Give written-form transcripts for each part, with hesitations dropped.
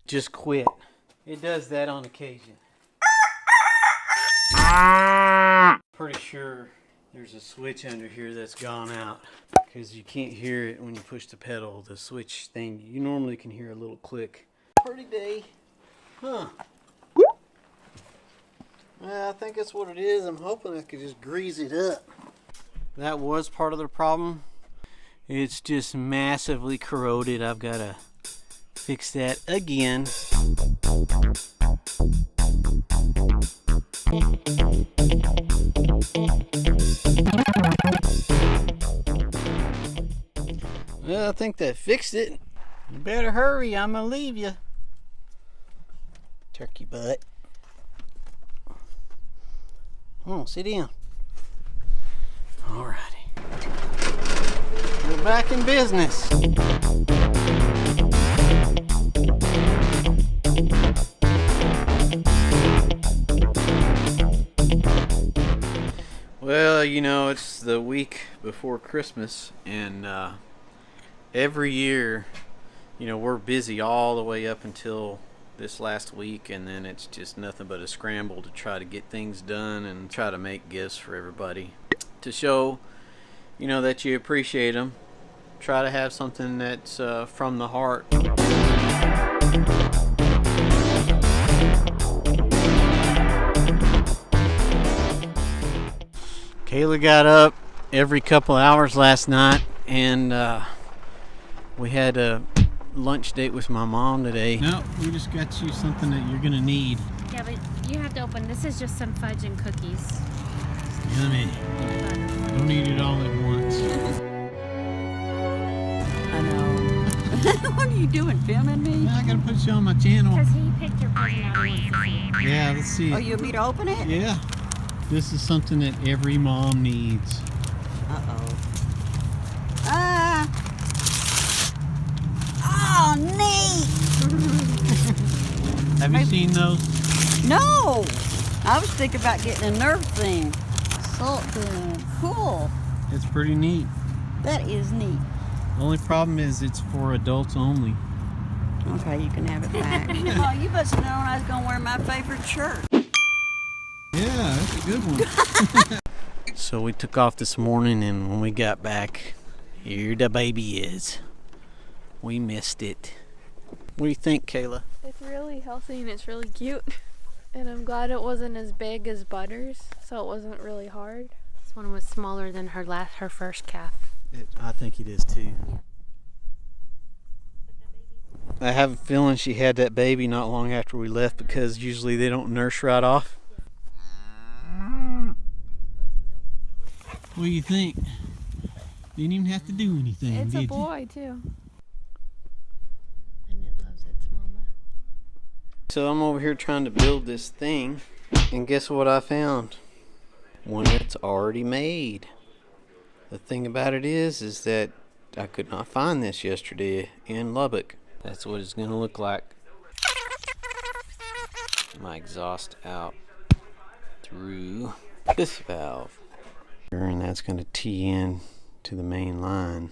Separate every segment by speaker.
Speaker 1: just quit. It does that on occasion. Pretty sure there's a switch under here that's gone out because you can't hear it when you push the pedal. The switch thing, you normally can hear a little click. Pretty day. Huh. Well, I think that's what it is. I'm hoping I could just grease it up. That was part of the problem. It's just massively corroded. I've got to fix that again. Well, I think that fixed it. You better hurry, I'm gonna leave you. Turkey butt. Oh, sit down. Alrighty. We're back in business. Well, you know, it's the week before Christmas, and every year, you know, we're busy all the way up until this last week, and then it's just nothing but a scramble to try to get things done and try to make gifts for everybody to show, you know, that you appreciate them. Try to have something that's from the heart. Kayla got up every couple hours last night, and we had a lunch date with my mom today. No, we just got you something that you're gonna need.
Speaker 2: Yeah, but you have to open. This is just some fudge and cookies.
Speaker 1: Yummy. Don't eat it all at once.
Speaker 3: I know. What are you doing, filming me?
Speaker 1: Well, I gotta put you on my channel.
Speaker 2: Because he picked your present out and wants to see it.
Speaker 1: Yeah, let's see.
Speaker 3: Oh, you want me to open it?
Speaker 1: Yeah. This is something that every mom needs.
Speaker 3: Uh-oh. Ah! Oh, neat!
Speaker 1: Have you seen those?
Speaker 3: No! I was thinking about getting a Nerf thing. Salt gun. Cool.
Speaker 1: It's pretty neat.
Speaker 3: That is neat.
Speaker 1: The only problem is it's for adults only.
Speaker 3: Okay, you can have it back. Oh, you must have known I was going to wear my favorite shirt.
Speaker 1: Yeah, that's a good one. So we took off this morning, and when we got back, here the baby is. We missed it. What do you think, Kayla?
Speaker 4: It's really healthy and it's really cute. And I'm glad it wasn't as big as Butters, so it wasn't really hard.
Speaker 2: This one was smaller than her first calf.
Speaker 1: I think it is too. I have a feeling she had that baby not long after we left, because usually they don't nurse right off. What do you think? Didn't even have to do anything,
Speaker 4: It's
Speaker 1: did
Speaker 4: a
Speaker 1: you?
Speaker 4: boy too.
Speaker 2: And it loves its mama.
Speaker 1: So I'm over here trying to build this thing, and guess what I found? One that's already made. The thing about it is that I could not find this yesterday in Lubbock. That's what it's going to look like. My exhaust out through this valve. And that's going to tee in to the main line.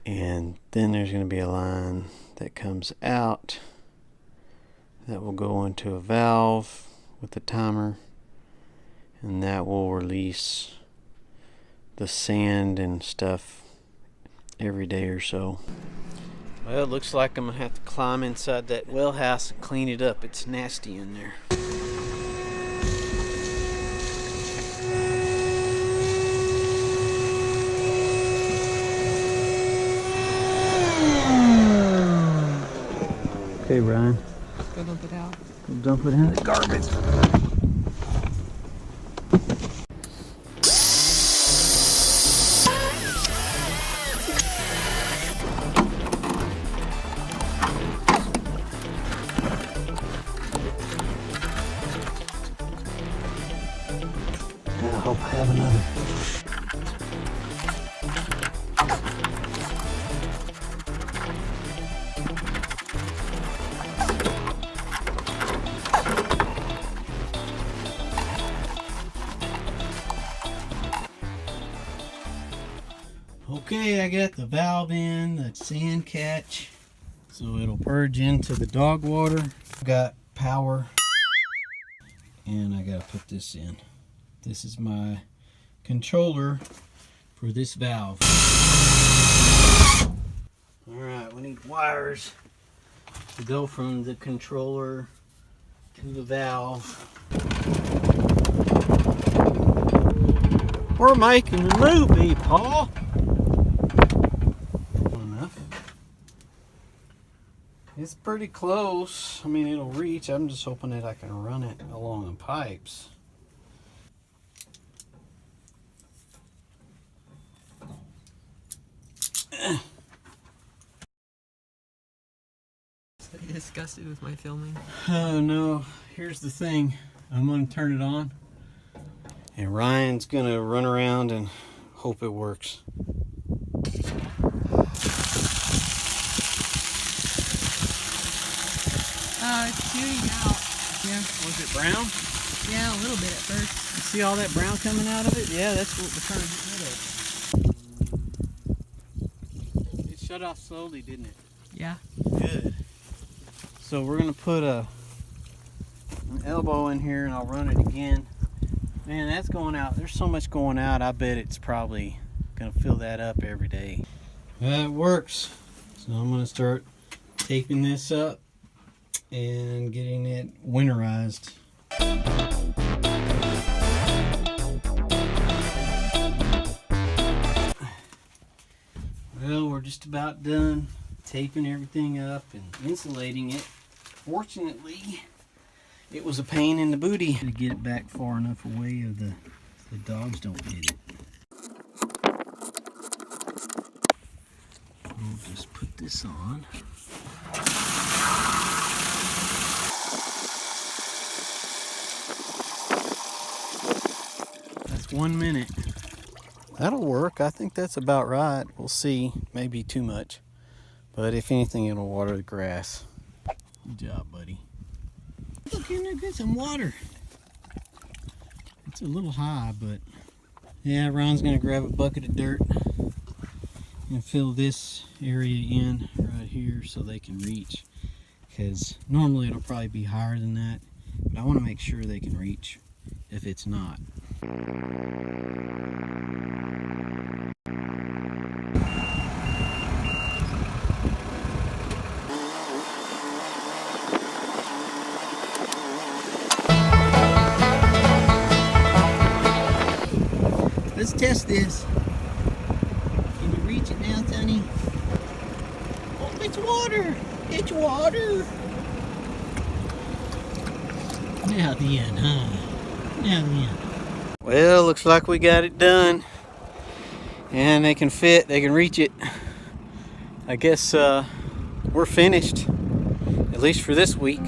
Speaker 1: And then there's going to be a line that comes out that will go into a valve with the timer, and that will release the sand and stuff every day or so. Well, it looks like I'm gonna have to climb inside that well house and clean it up. It's nasty in there. Okay, Ryan.
Speaker 3: Go dump it out.
Speaker 1: Go dump it in the garbage. I hope I have another. Okay, I got the valve in, the sand catch So it'll purge into the dog water. Got power, and I gotta put this in. This is my controller for this valve. Alright, we need wires to go from the controller to the valve. We're making a movie, Paul. Enough. It's pretty close. I mean, it'll reach. I'm just hoping that I can run it along the pipes.
Speaker 5: Are you disgusted with my filming?
Speaker 1: Oh no, here's the thing. I'm gonna turn it on, and Ryan's gonna run around and hope it works.
Speaker 5: It's shooting out. Yeah.
Speaker 1: Was it brown?
Speaker 5: Yeah, a little bit at first.
Speaker 1: You see all that brown coming out of it? Yeah, that's what we're trying to get rid of. It shut off slowly, didn't it?
Speaker 5: Yeah.
Speaker 1: Good. So we're gonna put an elbow in here, and I'll run it again. Man, that's going out. There's so much going out. I bet it's probably gonna fill that up every day. That works. So I'm gonna start taping this up and getting it winterized. Well, we're just about done taping everything up and insulating it. Fortunately, it was a pain in the booty to get it back far enough away of the dogs don't hit it. We'll just put this on. That's 1 minute. That'll work. I think that's about right. We'll see. Maybe too much. But if anything, it'll water the grass. Good job, buddy. Look in there, get some water. It's a little high, but yeah, Ron's gonna grab a bucket of dirt and fill this area in right here so they can reach. Because normally it'll probably be higher than that, but I want to make sure they can reach if it's not. Let's test this. Can you reach it now, Sonny? Oh, it's water! It's water! Now the end, huh? Now the end. Well, looks like we got it done. And they can fit, they can reach it. I guess we're finished, at least for this week.